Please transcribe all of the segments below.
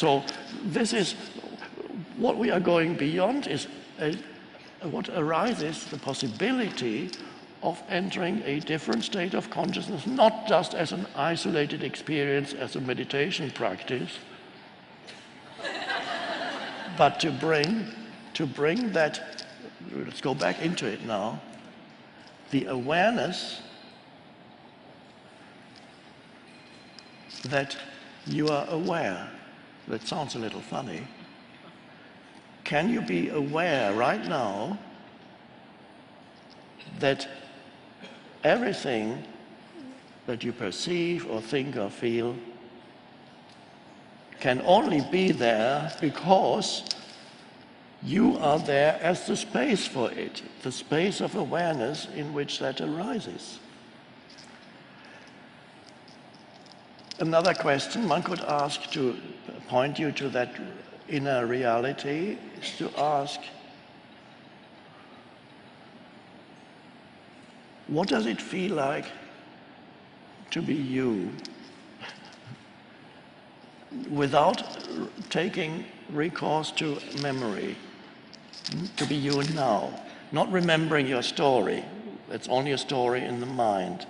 So this is what we are going beyond, is what arises, the possibility of entering a different state of consciousness, not just as an isolated experience, as a meditation practice, but to bring that, let's go back into it now, the awareness that you are aware. That sounds a little funny. Can you be aware right now that everything that you perceive or think or feel can only be there because you are there as the space for it, the space of awareness in which that arises? Another question one could ask to point you to that inner reality is to ask, what does it feel like to be you without taking recourse to memory, to be you now, not remembering your story. It's only a story in the mind.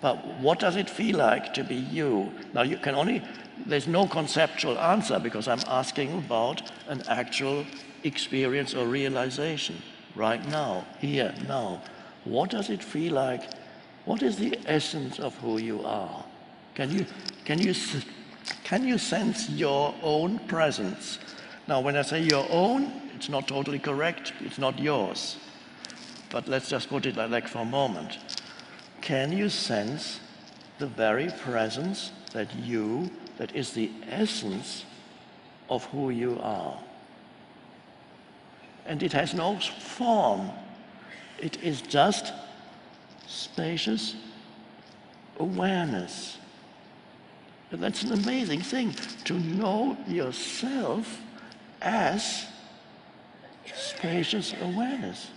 But what does it feel like to be you? Now you can only, there's no conceptual answer because I'm asking about an actual experience or realization right now, here, now. What does it feel like? What is the essence of who you are? Can you sense your own presence? Now when I say your own, it's not totally correct, it's not yours. But let's just put it like that for a moment. Can you sense the very presence that is the essence of who you are? And it has no form. It is just spacious awareness. And that's an amazing thing, to know yourself as spacious awareness.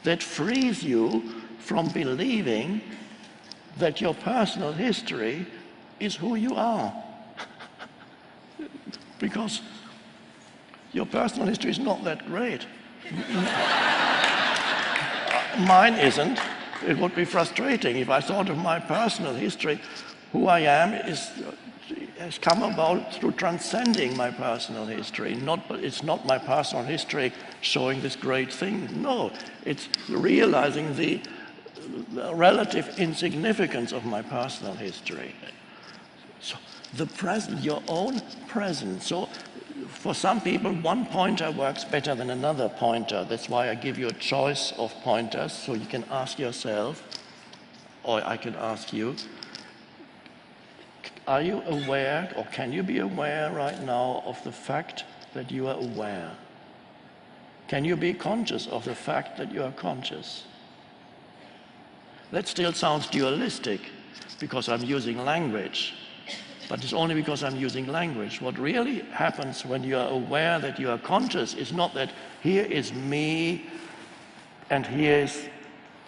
That frees you from believing that your personal history is who you are. Because your personal history is not that great. Mine isn't. It would be frustrating if I thought of my personal history. Who I am has come about through transcending my personal history. It's not my personal history showing this great thing. No, it's realizing the relative insignificance of my personal history. So the present, your own presence. So for some people, one pointer works better than another pointer. That's why I give you a choice of pointers, so you can ask yourself, or I can ask you, are you aware, or can you be aware right now of the fact that you are aware? Can you be conscious of the fact that you are conscious? That still sounds dualistic because I'm using language, but it's only because I'm using language. What really happens when you are aware that you are conscious is not that here is me and here is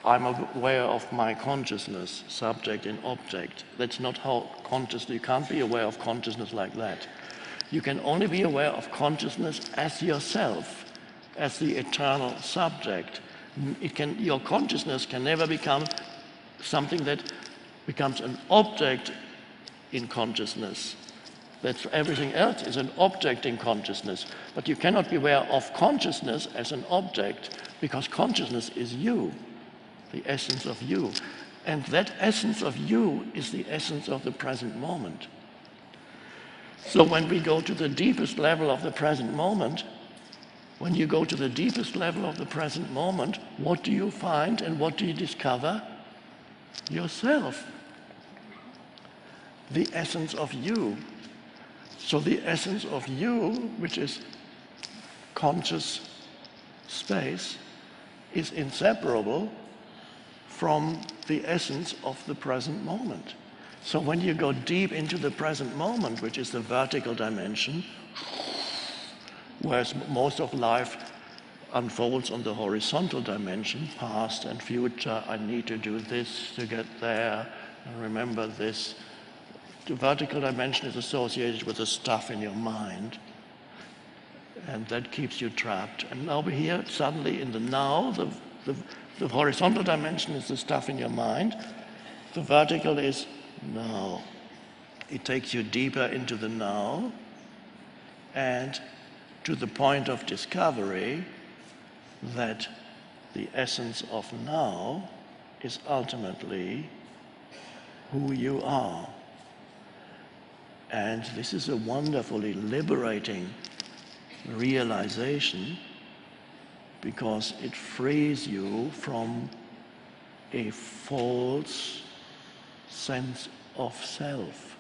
I'm aware of my consciousness, subject and object. That's not how consciousness, you can't be aware of consciousness like that. You can only be aware of consciousness as yourself, as the eternal subject. Your consciousness can never become something that becomes an object in consciousness. That's everything else is an object in consciousness. But you cannot be aware of consciousness as an object because consciousness is you, the essence of you. And that essence of you is the essence of the present moment. So when we go to the deepest level of the present moment, when you go to the deepest level of the present moment, what do you find and what do you discover? Yourself. The essence of you. So the essence of you, which is conscious space, is inseparable from the essence of the present moment. So when you go deep into the present moment, which is the vertical dimension, whereas most of life unfolds on the horizontal dimension, past and future, I need to do this to get there, and remember this, the vertical dimension is associated with the stuff in your mind, and that keeps you trapped. And over here, suddenly in the now, the horizontal dimension is the stuff in your mind. The vertical is now. It takes you deeper into the now and to the point of discovery that the essence of now is ultimately who you are. And this is a wonderfully liberating realization, because it frees you from a false sense of self.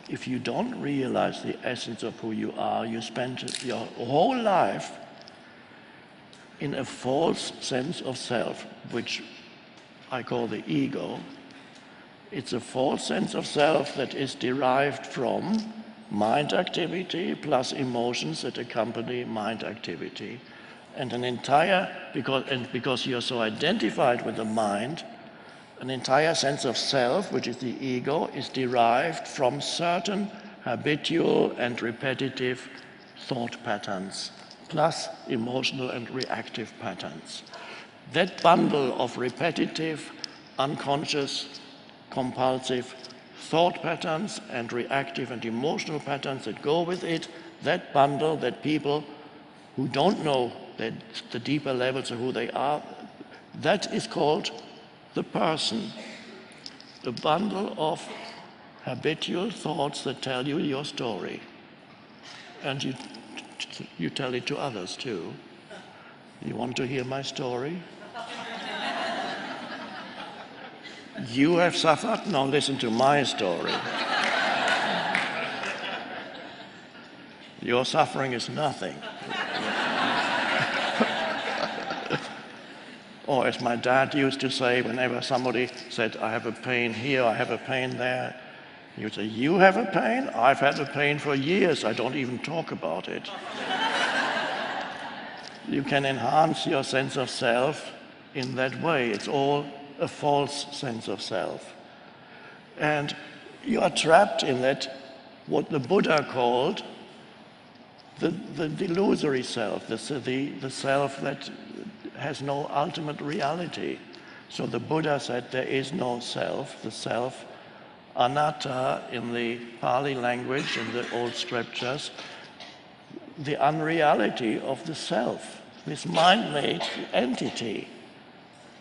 If you don't realize the essence of who you are, you spend your whole life in a false sense of self, which I call the ego. It's a false sense of self that is derived from mind activity plus emotions that accompany mind activity. And because you're so identified with the mind, an entire sense of self, which is the ego, is derived from certain habitual and repetitive thought patterns, plus emotional and reactive patterns. That bundle of repetitive, unconscious, compulsive thought patterns and reactive and emotional patterns that go with it, that bundle that people who don't know that the deeper levels of who they are, that is called the person. The bundle of habitual thoughts that tell you your story. And you tell it to others too. You want to hear my story? You have suffered? Now listen to my story. Your suffering is nothing. Or as my dad used to say, whenever somebody said, I have a pain here, I have a pain there, he would say, you have a pain? I've had a pain for years, I don't even talk about it. You can enhance your sense of self in that way. It's all a false sense of self. And you are trapped in that, what the Buddha called the delusory self, the self that has no ultimate reality. So the Buddha said there is no self. The self, anatta in the Pali language, in the old scriptures, the unreality of the self, this mind-made entity.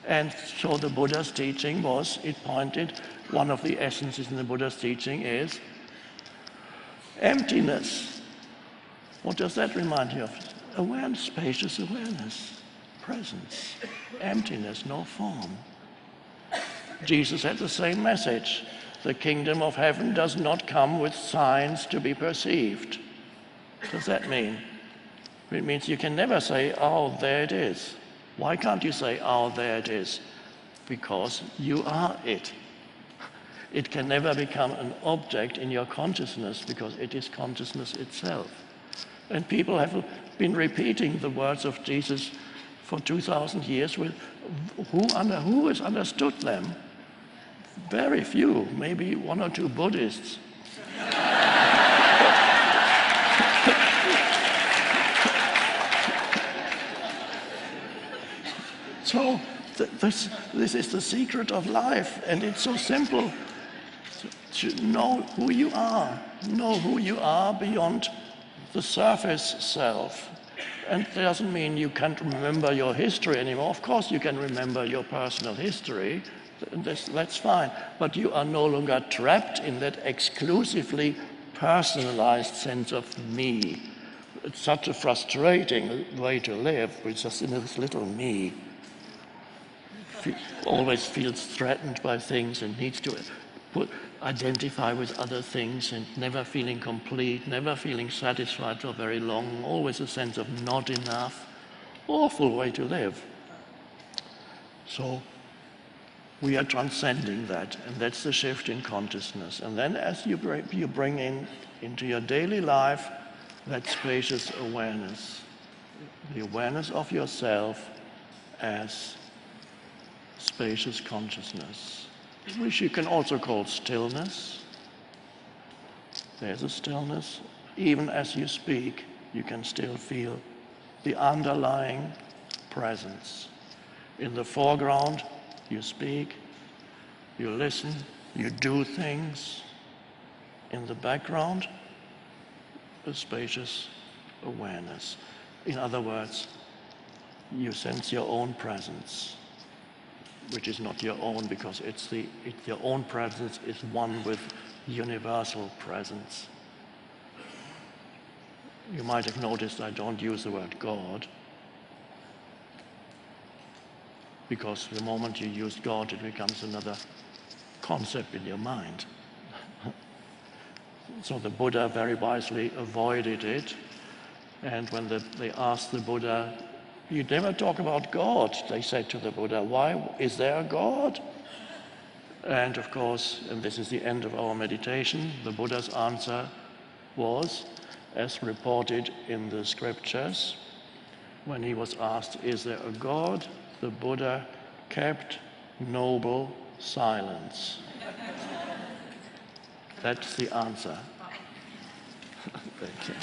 And so the Buddha's teaching was, it pointed, one of the essences in the Buddha's teaching is emptiness. What does that remind you of? Awareness, spacious awareness. Presence, emptiness, no form. Jesus had the same message. The kingdom of heaven does not come with signs to be perceived. What does that mean? It means you can never say, oh, there it is. Why can't you say, oh, there it is? Because you are it. It can never become an object in your consciousness because it is consciousness itself. And people have been repeating the words of Jesus for 2,000 years. With who has understood them? Very few, maybe one or two Buddhists. So this is the secret of life, and it's so simple to know who you are. Know who you are beyond the surface self. And it doesn't mean you can't remember your history anymore. Of course you can remember your personal history. That's fine. But you are no longer trapped in that exclusively personalized sense of me. It's such a frustrating way to live, with just in this little me. Always feels threatened by things and needs to identify with other things and never feeling complete, never feeling satisfied for very long, always a sense of not enough. Awful way to live. So we are transcending that, and that's the shift in consciousness. And then as you bring into your daily life that spacious awareness, the awareness of yourself as spacious consciousness, which you can also call stillness, There's a stillness. Even as you speak, you can still feel the underlying presence. In the foreground, you speak, you listen, you do things. In the background, a spacious awareness. In other words, you sense your own presence, which is not your own because your own presence is one with universal presence. You might have noticed I don't use the word God, because the moment you use God, it becomes another concept in your mind. So the Buddha very wisely avoided it. And when they asked the Buddha, "You never talk about God," they said to the Buddha, "Why is there a God?" And of course, and this is the end of our meditation, the Buddha's answer was, as reported in the scriptures, when he was asked, "Is there a God?" the Buddha kept noble silence. That's the answer. Thank you.